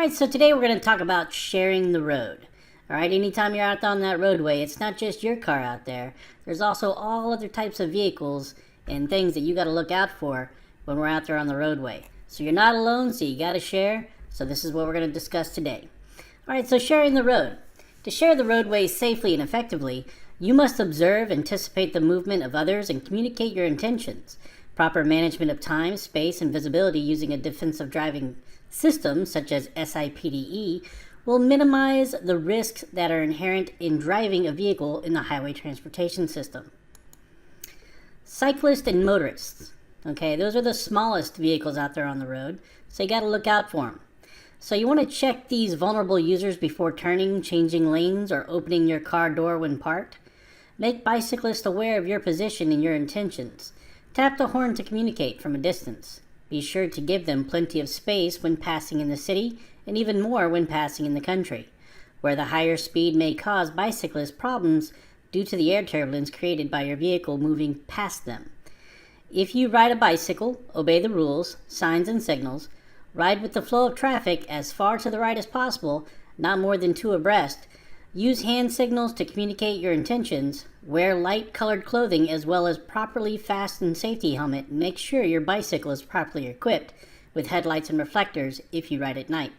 Alright, so today we're going to talk about sharing the road. Alright, anytime you're out on that roadway, it's not just your car out there. There's also all other types of vehicles and things that you got to look out for when we're out there on the roadway. So you're not alone, so you got to share. So this is what we're going to discuss today. Alright, so sharing the road. To share the roadway safely and effectively, you must observe, anticipate the movement of others, and communicate your intentions. Proper management of time, space, and visibility using a defensive driving system, such as SIPDE, will minimize the risks that are inherent in driving a vehicle in the highway transportation system. Cyclists and motorists. Okay, those are the smallest vehicles out there on the road, so you got to look out for them. So you want to check these vulnerable users before turning, changing lanes, or opening your car door when parked. Make bicyclists aware of your position and your intentions. Tap the horn to communicate from a distance. Be sure to give them plenty of space when passing in the city, and even more when passing in the country, where the higher speed may cause bicyclists problems due to the air turbulence created by your vehicle moving past them. If you ride a bicycle, obey the rules, signs, and signals. Ride with the flow of traffic as far to the right as possible, not more than 2 abreast. Use hand signals to communicate your intentions. Wear light-colored clothing as well as properly fastened safety helmet. And make sure your bicycle is properly equipped with headlights and reflectors if you ride at night.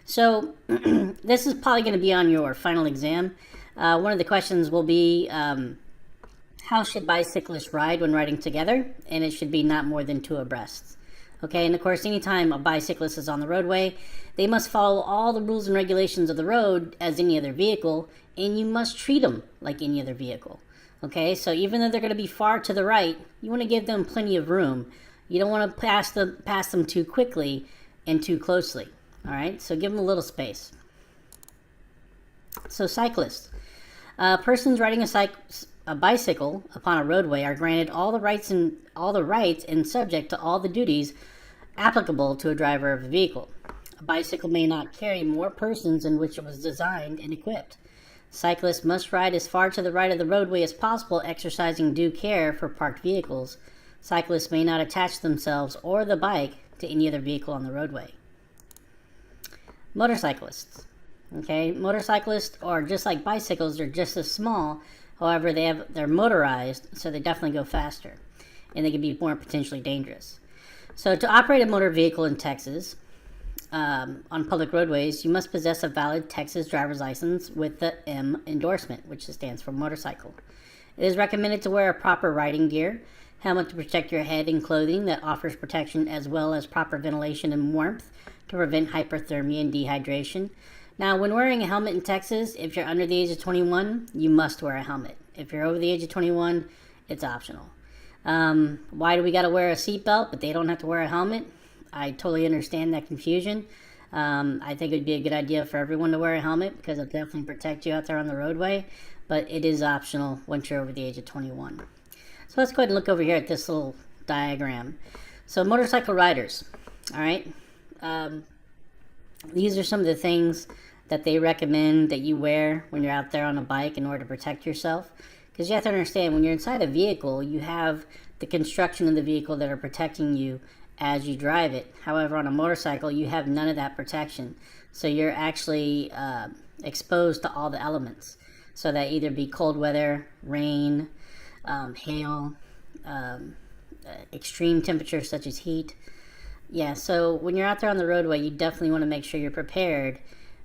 So this is probably going to be on your final exam. One of the questions will be, how should bicyclists ride when riding together? And it should be not more than 2 abreast. Okay, and of course, anytime a bicyclist is on the roadway, they must follow all the rules and regulations of the road as any other vehicle, and you must treat them like any other vehicle. Okay, so even though they're going to be far to the right, you want to give them plenty of room. You don't want to pass them too quickly and too closely. All right, so give them a little space. So cyclists. Persons riding a bicycle upon a roadway are granted all the rights and subject to all the duties applicable to a driver of a vehicle. A bicycle may not carry more persons in which it was designed and equipped. Cyclists must ride as far to the right of the roadway as possible, exercising due care for parked vehicles. Cyclists may not attach themselves or the bike to any other vehicle on the roadway. Motorcyclists. Okay, motorcyclists are just like bicycles, they're just as small. However, they're motorized, so they definitely go faster, and they can be more potentially dangerous. So to operate a motor vehicle in Texas on public roadways, you must possess a valid Texas driver's license with the M endorsement, which stands for motorcycle. It is recommended to wear a proper riding gear, helmet to protect your head, and clothing that offers protection as well as proper ventilation and warmth to prevent hyperthermia and dehydration. Now, when wearing a helmet in Texas, if you're under the age of 21, you must wear a helmet. If you're over the age of 21, it's optional. Why do we got to wear a seatbelt, but they don't have to wear a helmet? I totally understand that confusion. I think it would be a good idea for everyone to wear a helmet because it'll definitely protect you out there on the roadway, but it is optional once you're over the age of 21. So let's go ahead and look over here at this little diagram. So motorcycle riders, all right? These are some of the things that they recommend that you wear when you're out there on a bike in order to protect yourself. Because you have to understand, when you're inside a vehicle, you have the construction of the vehicle that are protecting you as you drive it. However, on a motorcycle, you have none of that protection. So you're actually exposed to all the elements. So that either be cold weather, rain, hail, extreme temperatures such as heat. Yeah, so when you're out there on the roadway, you definitely want to make sure you're prepared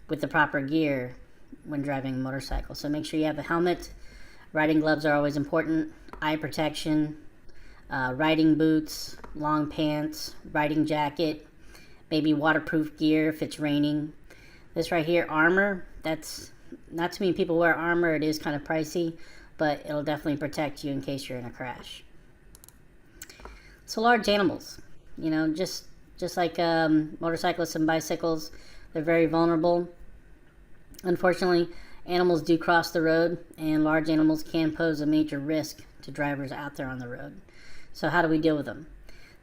with the proper gear when driving a motorcycle. So make sure you have a helmet. Riding gloves are always important. Eye protection, riding boots, long pants, riding jacket, maybe waterproof gear if it's raining. This right here, armor, that's not too many people wear armor. It is kind of pricey, but it'll definitely protect you in case you're in a crash. So large animals, you know, just like motorcyclists and bicycles, they're very vulnerable. Unfortunately, animals do cross the road, and large animals can pose a major risk to drivers out there on the road. So how do we deal with them?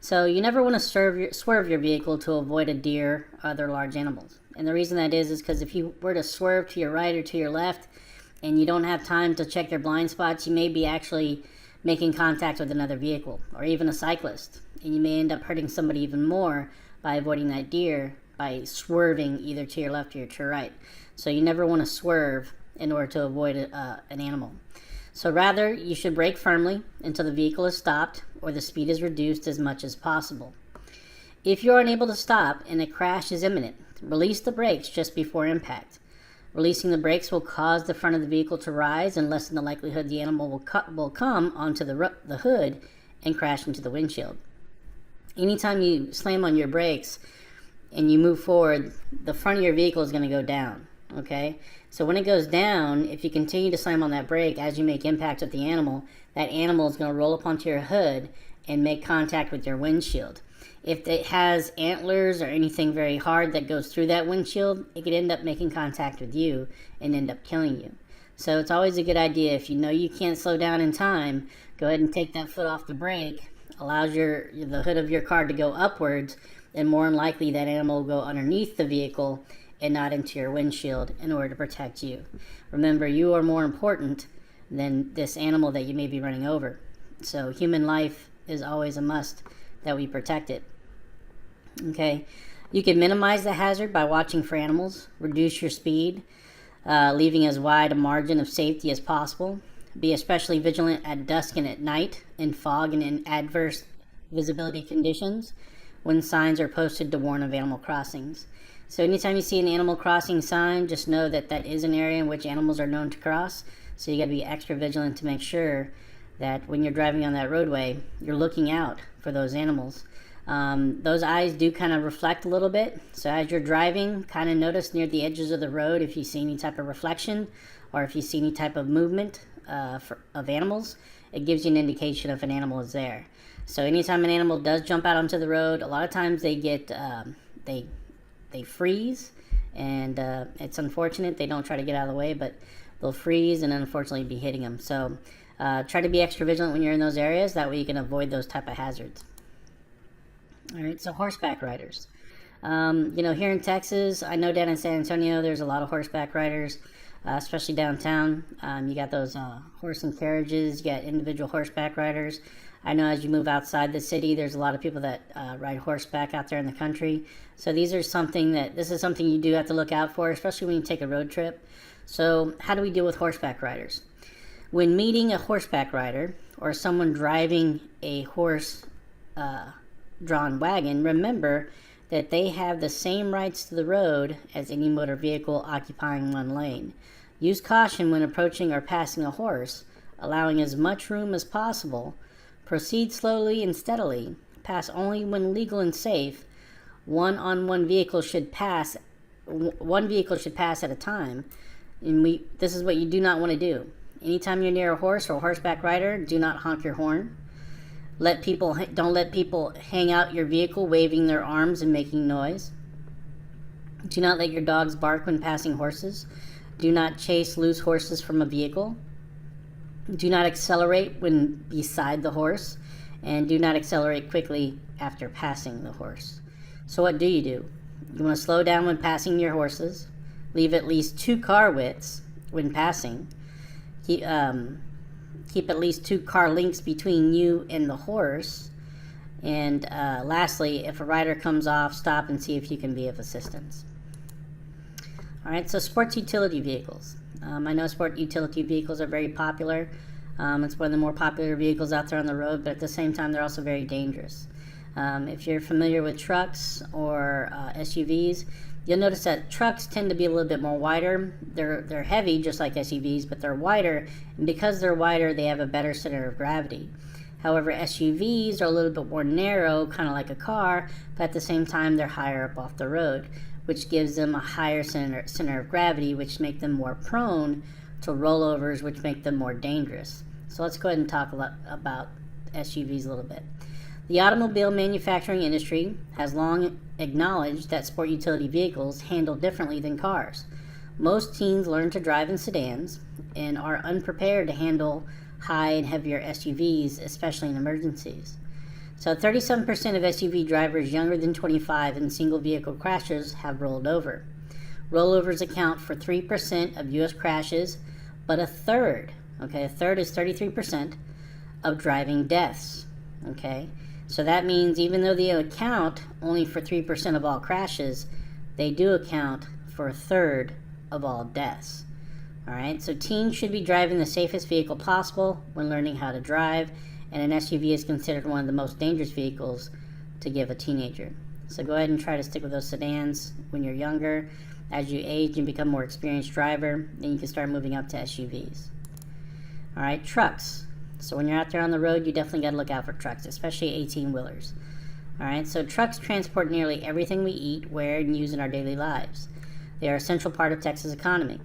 So you never want to swerve your vehicle to avoid a deer or other large animals. And the reason that is because if you were to swerve to your right or to your left and you don't have time to check your blind spots, you may be actually making contact with another vehicle or even a cyclist. And you may end up hurting somebody even more by avoiding that deer by swerving either to your left or to your right. So you never want to swerve in order to avoid an animal. So rather, you should brake firmly until the vehicle is stopped or the speed is reduced as much as possible. If you're unable to stop and a crash is imminent, release the brakes just before impact. Releasing the brakes will cause the front of the vehicle to rise and lessen the likelihood the animal will come onto the hood and crash into the windshield. Anytime you slam on your brakes and you move forward, the front of your vehicle is going to go down. Okay? So when it goes down, if you continue to slam on that brake as you make impact with the animal, that animal is going to roll up onto your hood and make contact with your windshield. If it has antlers or anything very hard that goes through that windshield, it could end up making contact with you and end up killing you. So it's always a good idea, if you know you can't slow down in time, go ahead and take that foot off the brake. Allows the hood of your car to go upwards, and more than likely that animal will go underneath the vehicle and not into your windshield in order to protect you. Remember, you are more important than this animal that you may be running over. So human life is always a must that we protect it. Okay, you can minimize the hazard by watching for animals, reduce your speed, leaving as wide a margin of safety as possible. Be especially vigilant at dusk and at night, in fog and in adverse visibility conditions, when signs are posted to warn of animal crossings. So anytime you see an animal crossing sign, just know that that is an area in which animals are known to cross. So you got to be extra vigilant to make sure that when you're driving on that roadway, you're looking out for those animals. Those eyes do kind of reflect a little bit. So as you're driving, kind of notice near the edges of the road if you see any type of reflection or if you see any type of movement of animals. It gives you an indication if an animal is there. So anytime an animal does jump out onto the road, a lot of times they get they freeze, and it's unfortunate. They don't try to get out of the way, but they'll freeze and unfortunately be hitting them. So try to be extra vigilant when you're in those areas. That way you can avoid those type of hazards. All right, so horseback riders. Here in Texas, I know down in San Antonio, there's a lot of horseback riders, especially downtown. You got those horse and carriages, you got individual horseback riders. I know as you move outside the city, there's a lot of people that ride horseback out there in the country. So this is something you do have to look out for, especially when you take a road trip. So how do we deal with horseback riders? When meeting a horseback rider or someone driving a horse drawn wagon, remember that they have the same rights to the road as any motor vehicle occupying one lane. Use caution when approaching or passing a horse, allowing as much room as possible. Proceed slowly and steadily. Pass only when legal and safe. One vehicle should pass at a time. And this is what you do not want to do. Anytime you're near a horse or a horseback rider, do not honk your horn. Don't let people hang out your vehicle waving their arms and making noise. Do not let your dogs bark when passing horses. Do not chase loose horses from a vehicle. Do not accelerate when beside the horse, and do not accelerate quickly after passing the horse. So what do? You want to slow down when passing your horses. Leave at least 2 car widths when passing. Keep at least 2 car lengths between you and the horse. And lastly, if a rider comes off, stop and see if you can be of assistance. All right, so sports utility vehicles. I know sport utility vehicles are very popular. It's one of the more popular vehicles out there on the road, but at the same time, they're also very dangerous. If you're familiar with trucks or SUVs, you'll notice that trucks tend to be a little bit more wider. They're heavy, just like SUVs, but they're wider, and because they're wider, they have a better center of gravity. However, SUVs are a little bit more narrow, kind of like a car, but at the same time, they're higher up off the road, which gives them a higher center of gravity, which make them more prone to rollovers, which make them more dangerous. So let's go ahead and talk about SUVs a little bit. The automobile manufacturing industry has long acknowledged that sport utility vehicles handle differently than cars. Most teens learn to drive in sedans and are unprepared to handle high and heavier SUVs, especially in emergencies. So 37% of SUV drivers younger than 25 in single vehicle crashes have rolled over. Rollovers account for 3% of U.S. crashes, but a third is 33% of driving deaths. Okay, so that means even though they account only for 3% of all crashes, they do account for a third of all deaths. Alright, so teens should be driving the safest vehicle possible when learning how to drive, and an SUV is considered one of the most dangerous vehicles to give a teenager. So go ahead and try to stick with those sedans when you're younger. As you age and become a more experienced driver, then you can start moving up to SUVs. Alright, trucks. So when you're out there on the road, you definitely got to look out for trucks, especially 18-wheelers. Alright, so trucks transport nearly everything we eat, wear, and use in our daily lives. They are a central part of Texas' economy.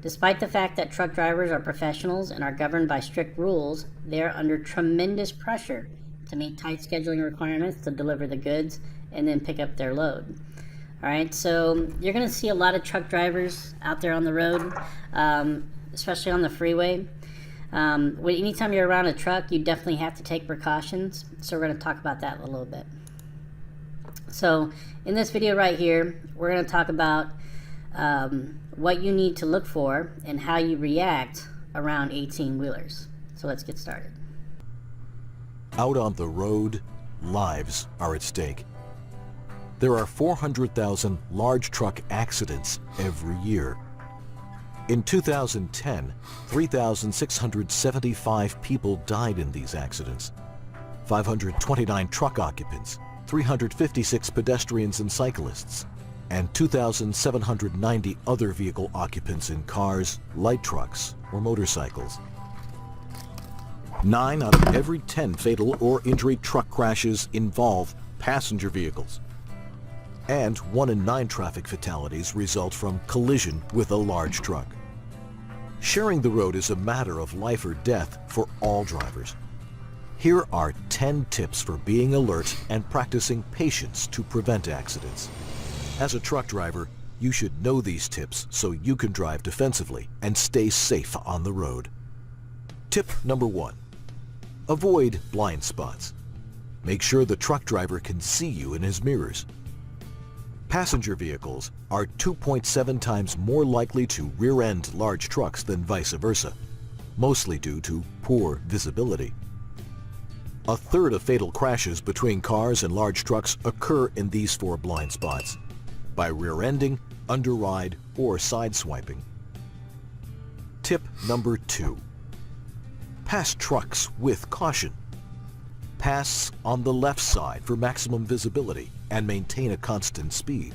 Despite the fact that truck drivers are professionals and are governed by strict rules, they are under tremendous pressure to meet tight scheduling requirements to deliver the goods and then pick up their load. Alright, so you're going to see a lot of truck drivers out there on the road, especially on the freeway. Anytime you're around a truck, you definitely have to take precautions, so we're going to talk about that a little bit. So in this video right here, we're going to talk about what you need to look for and how you react around 18-wheelers. So let's get started. Out on the road, lives are at stake. There are 400,000 large truck accidents every year. In 2010, 3,675 people died in these accidents. 529 truck occupants, 356 pedestrians and cyclists, and 2,790 other vehicle occupants in cars, light trucks, or motorcycles. 9 out of every 10 fatal or injury truck crashes involve passenger vehicles. And 1 in 9 traffic fatalities result from collision with a large truck. Sharing the road is a matter of life or death for all drivers. Here are 10 tips for being alert and practicing patience to prevent accidents. As a truck driver, you should know these tips so you can drive defensively and stay safe on the road. Tip number 1. Avoid blind spots. Make sure the truck driver can see you in his mirrors. Passenger vehicles are 2.7 times more likely to rear-end large trucks than vice versa, mostly due to poor visibility. A third of fatal crashes between cars and large trucks occur in these 4 blind spots, by rear-ending, underride, or sideswiping. Tip number 2. Pass trucks with caution. Pass on the left side for maximum visibility and maintain a constant speed.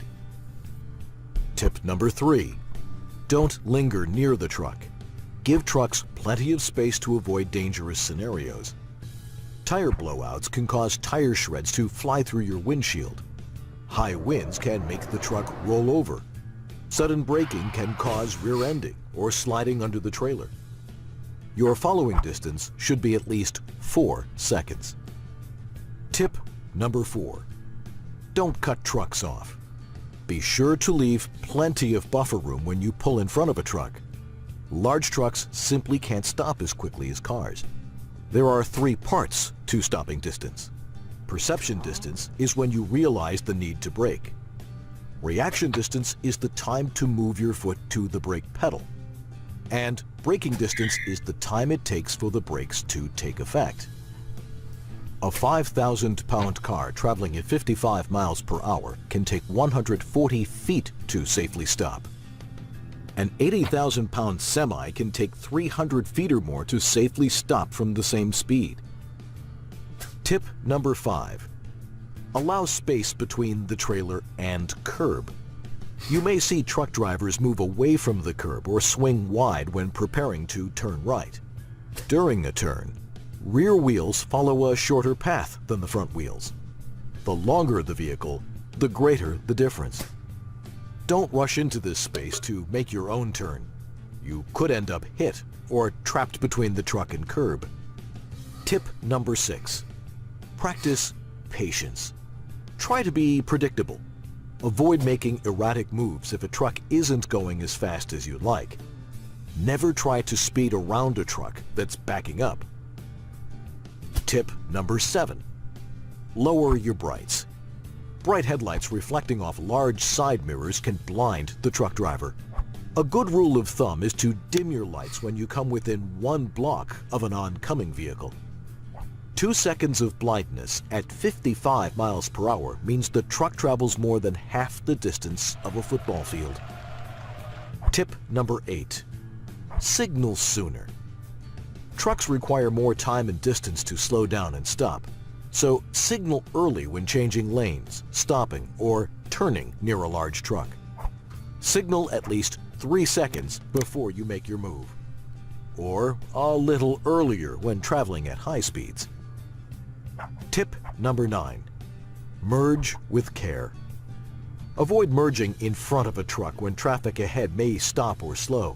Tip number 3. Don't linger near the truck. Give trucks plenty of space to avoid dangerous scenarios. Tire blowouts can cause tire shreds to fly through your windshield. High winds can make the truck roll over. Sudden braking can cause rear-ending or sliding under the trailer. Your following distance should be at least 4 seconds. Tip number 4. Don't cut trucks off. Be sure to leave plenty of buffer room when you pull in front of a truck. Large trucks simply can't stop as quickly as cars. There are 3 parts to stopping distance. Perception distance is when you realize the need to brake. Reaction distance is the time to move your foot to the brake pedal. And braking distance is the time it takes for the brakes to take effect. A 5,000-pound car traveling at 55 miles per hour can take 140 feet to safely stop. An 80,000-pound semi can take 300 feet or more to safely stop from the same speed. Tip number 5. Allow space between the trailer and curb. You may see truck drivers move away from the curb or swing wide when preparing to turn right. During a turn, rear wheels follow a shorter path than the front wheels. The longer the vehicle, the greater the difference. Don't rush into this space to make your own turn. You could end up hit or trapped between the truck and curb. Tip number 6. Practice patience. Try to be predictable. Avoid making erratic moves if a truck isn't going as fast as you'd like. Never try to speed around a truck that's backing up. Tip number 7. Lower your brights. Bright headlights reflecting off large side mirrors can blind the truck driver. A good rule of thumb is to dim your lights when you come within 1 block of an oncoming vehicle. 2 seconds of blindness at 55 miles per hour means the truck travels more than half the distance of a football field. Tip number 8. Signal sooner. Trucks require more time and distance to slow down and stop, so signal early when changing lanes, stopping, or turning near a large truck. Signal at least 3 seconds before you make your move, or a little earlier when traveling at high speeds. Tip number 9. Merge with care. Avoid merging in front of a truck when traffic ahead may stop or slow.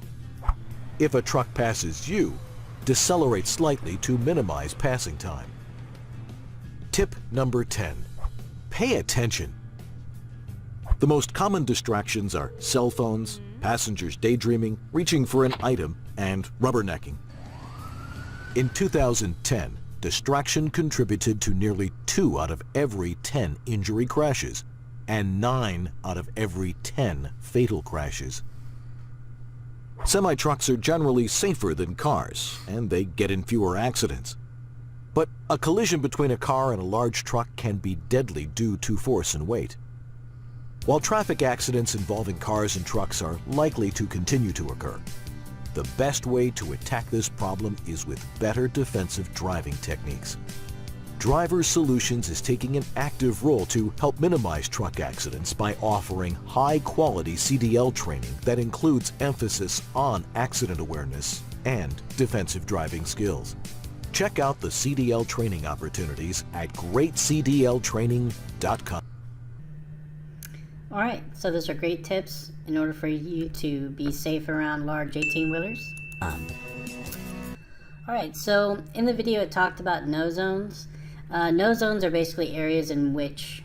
If a truck passes you, decelerate slightly to minimize passing time. Tip number 10. Pay attention. The most common distractions are cell phones, passengers daydreaming, reaching for an item, and rubbernecking. In 2010, distraction contributed to nearly 2 out of every 10 injury crashes and 9 out of every 10 fatal crashes. Semi-trucks are generally safer than cars, and they get in fewer accidents. But a collision between a car and a large truck can be deadly due to force and weight. While traffic accidents involving cars and trucks are likely to continue to occur, the best way to attack this problem is with better defensive driving techniques. Driver Solutions is taking an active role to help minimize truck accidents by offering high-quality CDL training that includes emphasis on accident awareness and defensive driving skills. Check out the CDL training opportunities at greatcdltraining.com. All right, so those are great tips in order for you to be safe around large 18-wheelers. All right, so in the video it talked about no zones. No zones are basically areas in which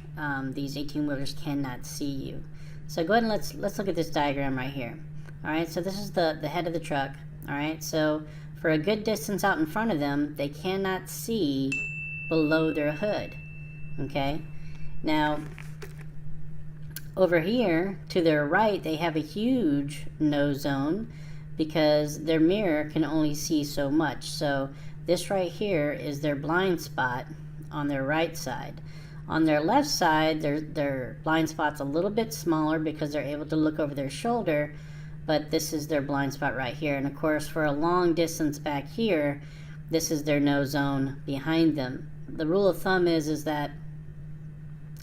these 18-wheelers cannot see you. So go ahead and let's look at this diagram right here. All right, so this is the head of the truck. All right, so for a good distance out in front of them, they cannot see below their hood. Okay, now over here to their right, they have a huge no zone because their mirror can only see so much. So this right here is their blind spot on their right side. On their left side, their blind spot's a little bit smaller because they're able to look over their shoulder, but this is their blind spot right here. And of course, for a long distance back here, this is their no zone behind them. The rule of thumb is that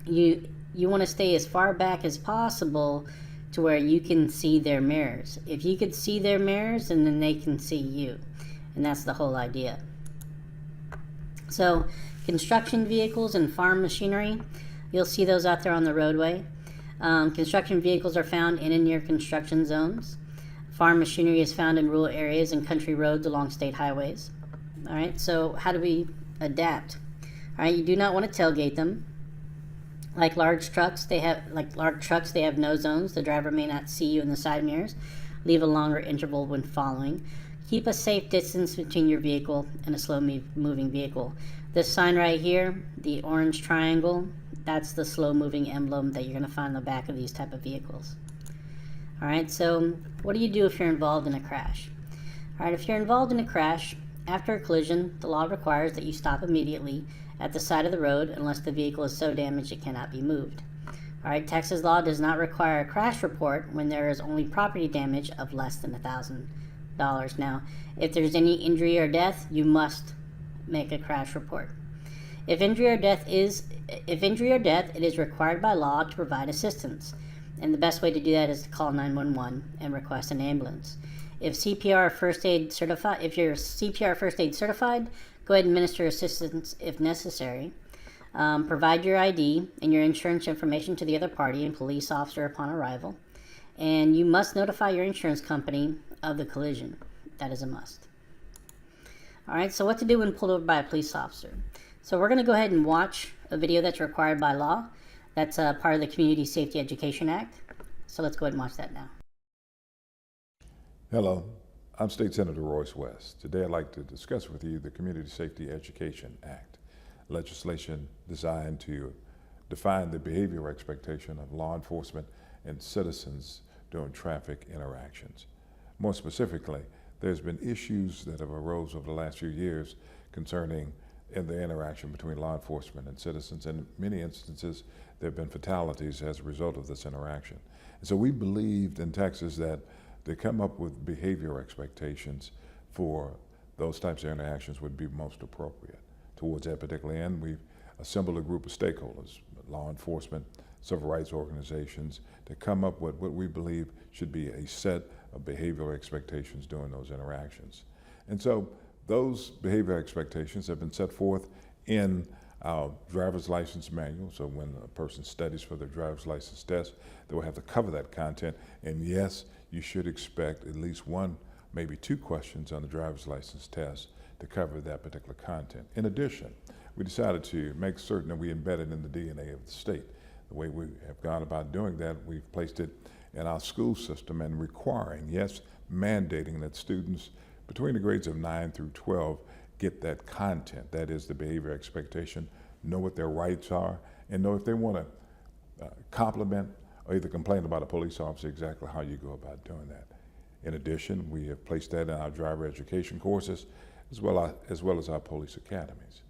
you want to stay as far back as possible to where you can see their mirrors. If you could see their mirrors, and then they can see you. And that's the whole idea. So construction vehicles and farm machinery, you'll see those out there on the roadway. Construction vehicles are found in and near construction zones. Farm machinery is found in rural areas and country roads along state highways. All right, so how do we adapt? All right, you do not want to tailgate them. Like large trucks, they have no zones. The driver may not see you in the side mirrors. Leave a longer interval when following. Keep a safe distance between your vehicle and a slow-moving vehicle. This sign right here, the orange triangle, that's the slow-moving emblem that you're going to find on the back of these type of vehicles. All right, so what do you do if you're involved in a crash? All right, if you're involved in a crash, after a collision, the law requires that you stop immediately at the side of the road unless the vehicle is so damaged it cannot be moved. All right, Texas law does not require a crash report when there is only property damage of less than $1,000. Now, if there's any injury or death, you must make a crash report. If injury or death, it is required by law to provide assistance, and the best way to do that is to call 911 and request an ambulance. If you're CPR first aid certified, go ahead and administer assistance if necessary. Provide your ID and your insurance information to the other party and police officer upon arrival. And you must notify your insurance company of the collision. That is a must. All right, so what to do when pulled over by a police officer. So we're going to go ahead and watch a video that's required by law. That's part of the Community Safety Education Act. So let's go ahead and watch that now. Hello, I'm State Senator Royce West. Today I'd like to discuss with you the Community Safety Education Act, legislation designed to define the behavioral expectation of law enforcement and citizens during traffic interactions. More specifically, there's been issues that have arose over the last few years concerning in the interaction between law enforcement and citizens. And in many instances, there have been fatalities as a result of this interaction. And so we believed in Texas that to come up with behavioral expectations for those types of interactions would be most appropriate. Towards that particular end, we've assembled a group of stakeholders, law enforcement, civil rights organizations, to come up with what we believe should be a set of behavioral expectations during those interactions. And so those behavioral expectations have been set forth in our driver's license manual. So when a person studies for their driver's license test, they will have to cover that content. And yes, you should expect at least one, maybe two questions on the driver's license test to cover that particular content. In addition, we decided to make certain that we embed it in the DNA of the state. The way we have gone about doing that, we've placed it in our school system and requiring, yes, mandating that students between the grades of 9 through 12 get that content, that is the behavior expectation, know what their rights are, and know if they want to compliment or either complain about a police officer, exactly how you go about doing that. In addition, we have placed that in our driver education courses as well as our police academies.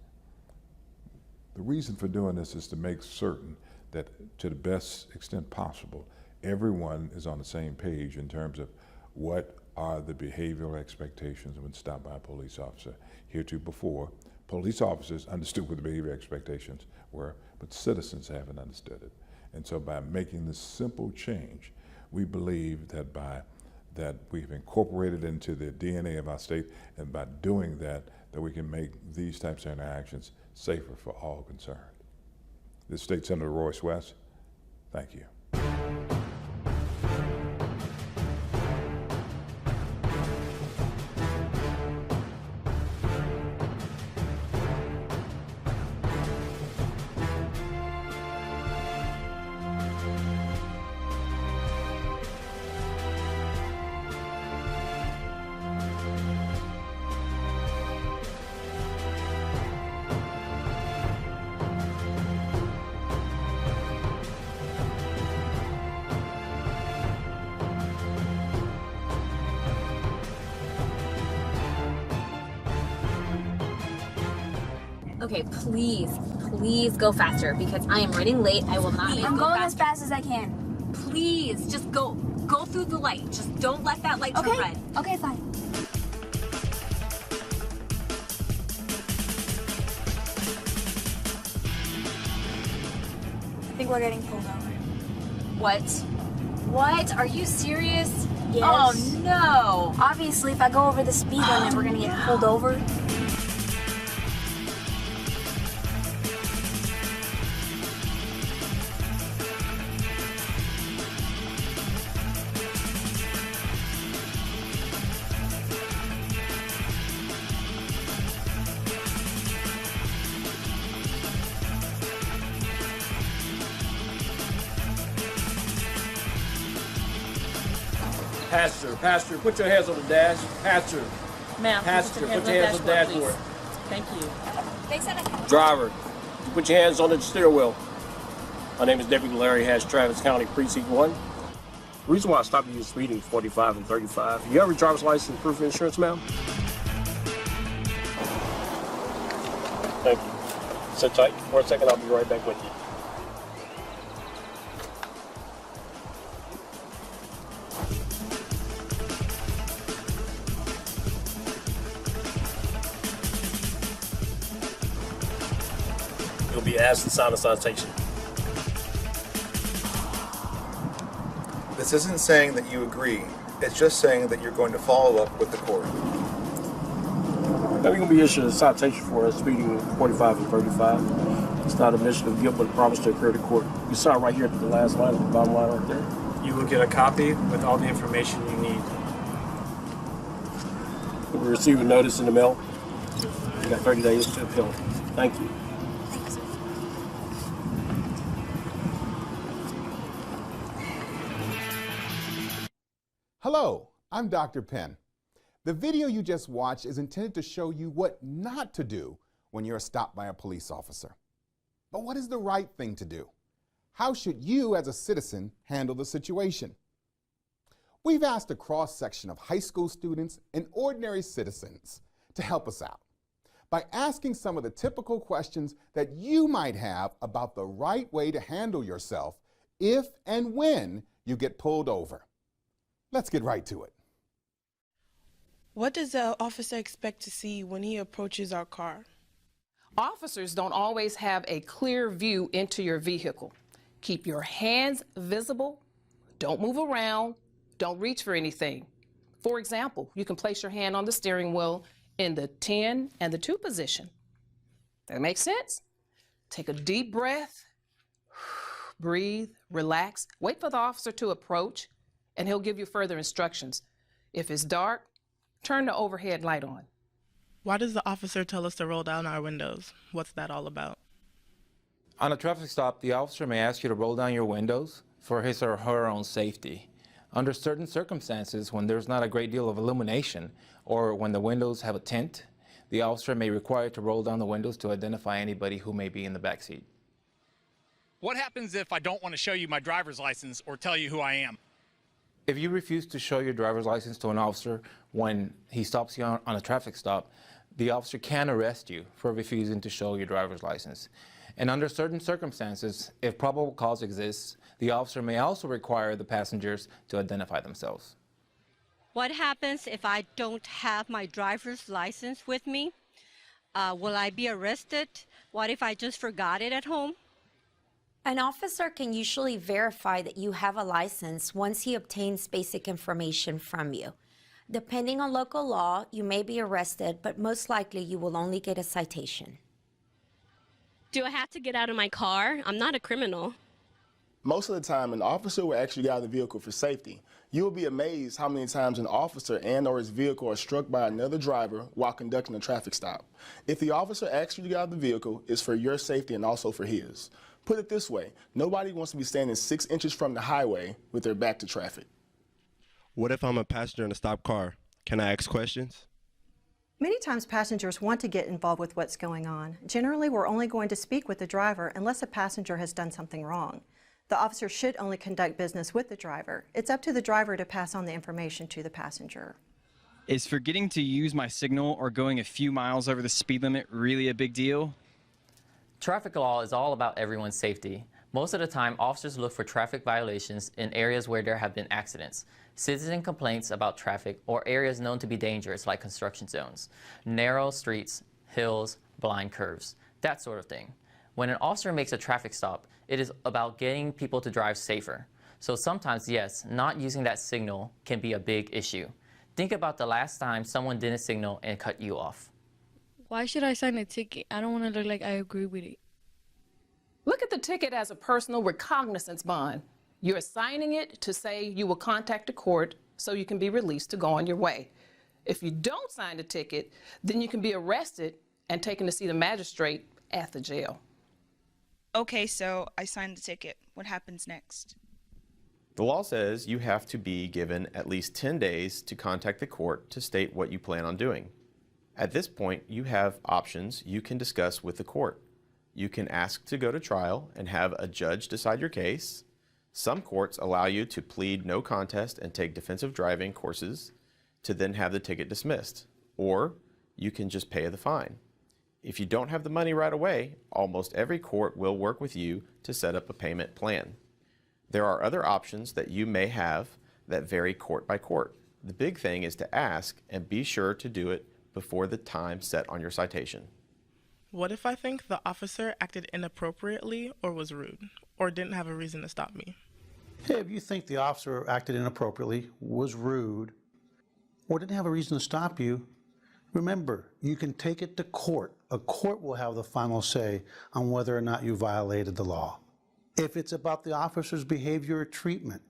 The reason for doing this is to make certain that to the best extent possible, everyone is on the same page in terms of what are the behavioral expectations when stopped by a police officer. Heretofore, police officers understood what the behavior expectations were, but citizens haven't understood it. And so by making this simple change, we believe that we've incorporated into the DNA of our state, and by doing that, that we can make these types of interactions safer for all concerned. This is State Senator Royce West. Thank you. Okay, please go faster because I am running late. I will not make I'm go going faster. as fast as I can. Please, just go through the light. Just don't let that light turn red. Okay, fine. I think we're getting pulled over. What? Are you serious? Yes. Oh no. Obviously, if I go over the speed limit, we're gonna get pulled over. Passenger, put your hands on the dash. Passenger, Ma'am, put your hands on the dashboard. Thank you. They said I can. Driver, put your hands on the steering wheel. My name is Deputy Larry Hatch, Travis County Precinct 1. The reason why I stopped you is speeding 45 and 35. You have your driver's license, proof of insurance, ma'am? Thank you. Sit tight for a second, I'll be right back with you. You'll be asked to sign a citation. This isn't saying that you agree. It's just saying that you're going to follow up with the court. Now you're going to be issued a citation for speeding 45 and 35. It's not a admission of guilt, but a promise to appear to court. You saw it right here at the last line, at the bottom line right there. You will get a copy with all the information you need. You'll receive a notice in the mail. You got 30 days to appeal. Thank you. Hello, I'm Dr. Penn. The video you just watched is intended to show you what not to do when you're stopped by a police officer. But what is the right thing to do? How should you as a citizen handle the situation? We've asked a cross-section of high school students and ordinary citizens to help us out. by asking some of the typical questions that you might have about the right way to handle yourself if and when you get pulled over. Let's get right to it. What does the officer expect to see when he approaches our car? Officers don't always have a clear view into your vehicle. Keep your hands visible, don't move around, don't reach for anything. For example, you can place your hand on the steering wheel in the 10 and the 2 position. That makes sense? Take a deep breath, breathe, relax, wait for the officer to approach, and he'll give you further instructions. If it's dark, turn the overhead light on. Why does the officer tell us to roll down our windows? What's that all about? On a traffic stop, the officer may ask you to roll down your windows for his or her own safety. Under certain circumstances, when there's not a great deal of illumination or when the windows have a tint, the officer may require you to roll down the windows to identify anybody who may be in the back seat. What happens if I don't want to show you my driver's license or tell you who I am? If you refuse to show your driver's license to an officer when he stops you on a traffic stop, the officer can arrest you for refusing to show your driver's license. And under certain circumstances, if probable cause exists, the officer may also require the passengers to identify themselves. What happens if I don't have my driver's license with me? Will I be arrested? What if I just forgot it at home? An officer can usually verify that you have a license once he obtains basic information from you. Depending on local law, you may be arrested, but most likely you will only get a citation. Do I have to get out of my car? I'm not a criminal. Most of the time, an officer will actually get out of the vehicle for safety. You will be amazed how many times an officer and or his vehicle are struck by another driver while conducting a traffic stop. If the officer asks you to get out of the vehicle, it's for your safety and also for his. Put it this way, nobody wants to be standing 6 inches from the highway with their back to traffic. What if I'm a passenger in a stopped car? Can I ask questions? Many times passengers want to get involved with what's going on. Generally, we're only going to speak with the driver unless a passenger has done something wrong. The officer should only conduct business with the driver. It's up to the driver to pass on the information to the passenger. Is forgetting to use my signal or going a few miles over the speed limit really a big deal? Traffic law is all about everyone's safety. Most of the time, officers look for traffic violations in areas where there have been accidents, citizen complaints about traffic, or areas known to be dangerous like construction zones, narrow streets, hills, blind curves, that sort of thing. When an officer makes a traffic stop, it is about getting people to drive safer. So sometimes, yes, not using that signal can be a big issue. Think about the last time someone didn't signal and cut you off. Why should I sign a ticket? I don't want to look like I agree with it. Look at the ticket as a personal recognizance bond. You're signing it to say you will contact the court so you can be released to go on your way. If you don't sign the ticket, then you can be arrested and taken to see the magistrate at the jail. Okay, so I signed the ticket. What happens next? The law says you have to be given at least 10 days to contact the court to state what you plan on doing. At this point, you have options you can discuss with the court. You can ask to go to trial and have a judge decide your case. Some courts allow you to plead no contest and take defensive driving courses to then have the ticket dismissed. Or you can just pay the fine. If you don't have the money right away, almost every court will work with you to set up a payment plan. There are other options that you may have that vary court by court. The big thing is to ask and be sure to do it before the time set on your citation. What if I think the officer acted inappropriately or was rude or didn't have a reason to stop me? Hey, if you think the officer acted inappropriately, was rude, or didn't have a reason to stop you, remember, you can take it to court. A court will have the final say on whether or not you violated the law. If it's about the officer's behavior or treatment,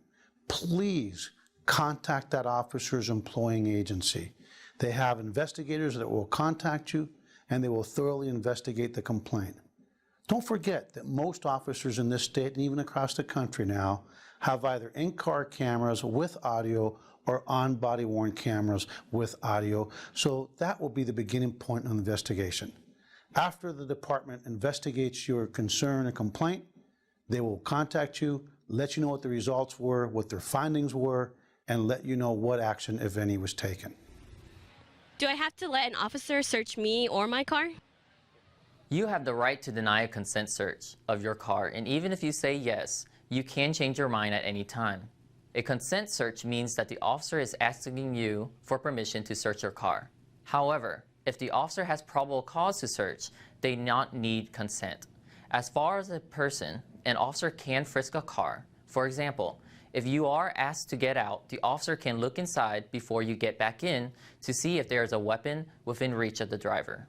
please contact that officer's employing agency. They have investigators that will contact you, and they will thoroughly investigate the complaint. Don't forget that most officers in this state and even across the country now have either in-car cameras with audio or on-body worn cameras with audio, so that will be the beginning point of the investigation. After the department investigates your concern and complaint, they will contact you, let you know what the results were, what their findings were, and let you know what action, if any, was taken. Do I have to let an officer search me or my car? You have the right to deny a consent search of your car, and even if you say yes, you can change your mind at any time. A consent search means that the officer is asking you for permission to search your car. However, if the officer has probable cause to search, they do not need consent. As far as a person, an officer can frisk a car. For example, if you are asked to get out, the officer can look inside before you get back in to see if there is a weapon within reach of the driver.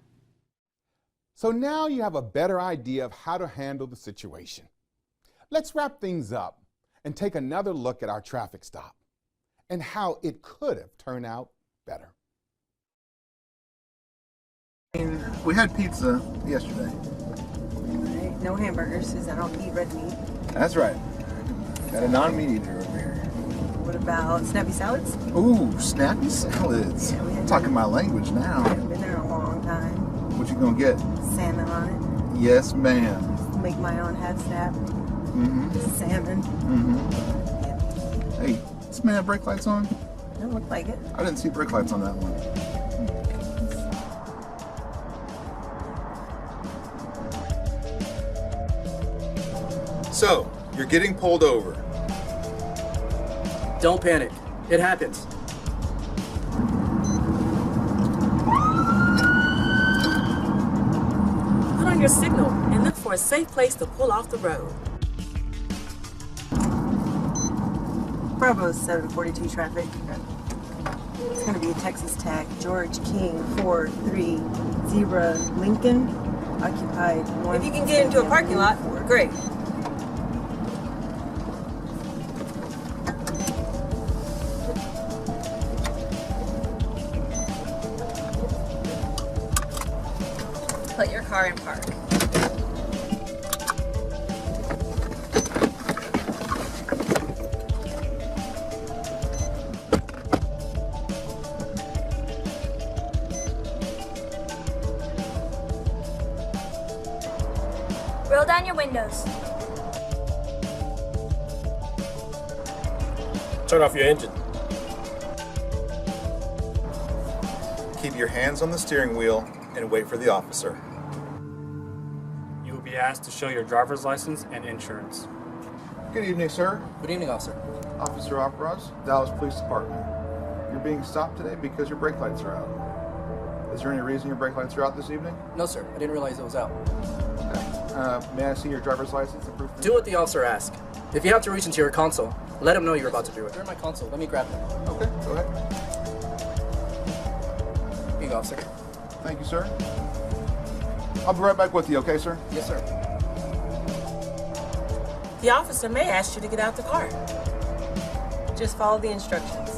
So now you have a better idea of how to handle the situation. Let's wrap things up and take another look at our traffic stop and how it could have turned out better. We had pizza yesterday. Right. No hamburgers, because I don't eat red meat. That's right. Got a non-meat eater over here. What about snappy salads? Ooh, snappy salads. Yeah, talking my language now. Haven't been there in a long time. What you gonna get? Salmon on it. Yes, ma'am. Make my own half snap. Salmon. Hey, this man have brake lights on? Doesn't look like it. I didn't see brake lights on that one. So, you're getting pulled over. Don't panic. It happens. Put on your signal and look for a safe place to pull off the road. Bravo 742 traffic. It's going to be a Texas tag. George King 430 Lincoln. Occupied. If you can get into a parking lot, great. Put your car in park. Roll down your windows. Turn off your engine. Keep your hands on the steering wheel and wait for the officer. You will be asked to show your driver's license and insurance. Good evening, sir. Good evening, officer. Officer Opros, Dallas Police Department. You're being stopped today because your brake lights are out. Is there any reason your brake lights are out this evening? No, sir. I didn't realize it was out. May I see your driver's license and proof? Do what the officer asks. If you have to reach into your console, let him know you're about to do it. You're in my console. Let me grab it. Okay, go ahead. Here you go, officer. Thank you, sir. I'll be right back with you, okay, sir? Yes, sir. The officer may ask you to get out the car. Just follow the instructions.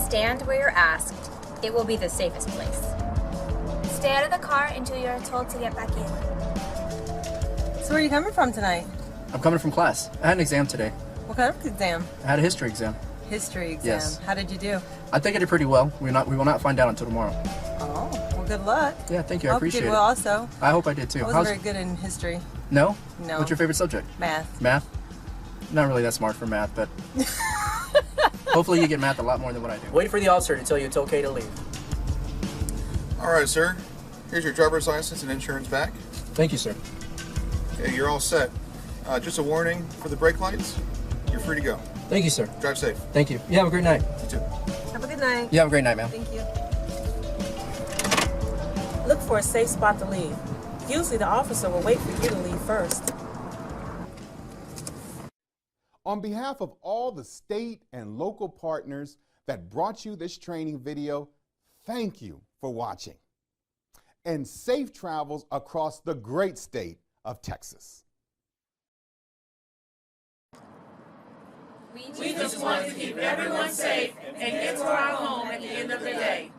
Stand where you're asked. It will be the safest place. Stay out of the car until you are told to get back in. So where are you coming from tonight? I'm coming from class. I had an exam today. What kind of exam? I had a history exam. History exam. Yes. How did you do? I think I did pretty well. We will not find out until tomorrow. Oh, well, good luck. Yeah, thank you. I hope appreciate you did it. well also. I hope I did too. I wasn't very good in history. No? No. What's your favorite subject? Math. Math? Not really that smart for math, but hopefully you get math a lot more than what I do. Wait for the officer to tell you it's okay to leave. All right, sir. Here's your driver's license and insurance back. Thank you, sir. Okay, you're all set. Just a warning for the brake lights. You're free to go. Thank you, sir. Drive safe. Thank you. You have a great night. You too. Have a good night. You have a great night, ma'am. Thank you. Look for a safe spot to leave. Usually the officer will wait for you to leave first. On behalf of all the state and local partners that brought you this training video, thank you for watching. And safe travels across the great state of Texas. We just want to keep everyone safe and get to our home at the end of the day.